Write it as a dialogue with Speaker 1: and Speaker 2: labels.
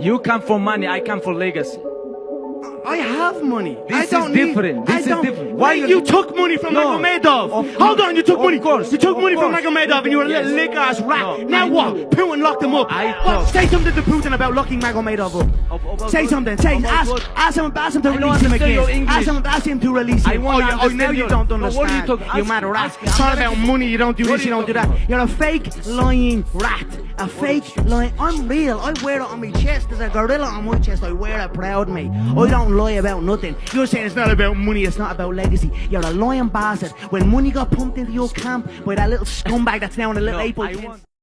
Speaker 1: You come for money, I come for legacy.
Speaker 2: I have money.
Speaker 1: This
Speaker 2: I don't
Speaker 1: is different.
Speaker 2: Need,
Speaker 1: This
Speaker 2: I
Speaker 1: is
Speaker 2: don't,
Speaker 1: different.
Speaker 2: Why
Speaker 1: Why
Speaker 2: you took money from
Speaker 1: No.
Speaker 2: Magomedov? Hold on, you took money.
Speaker 1: Course.
Speaker 2: You took money from
Speaker 1: Course.
Speaker 2: Magomedov and you were a little
Speaker 1: Yes.
Speaker 2: lick ass rat.
Speaker 1: No,
Speaker 2: Now
Speaker 1: I
Speaker 2: what?
Speaker 1: do.
Speaker 2: Putin locked him up. Say something to Putin about locking Magomedov up. Say something. Ask him to release him again. Ask him to release him. Now you don't understand. You mad rat. It's all about money. You don't do this. You don't do that. You're a fake lying rat. A fake lying. I'm real. I wear it on my chest. There's a gorilla on my chest. I wear it proud, mate. I don't lie about nothing. You're saying it's not about money, it's not about legacy. You're a lying bastard. When money got pumped into your camp by that little scumbag that's now in a little April.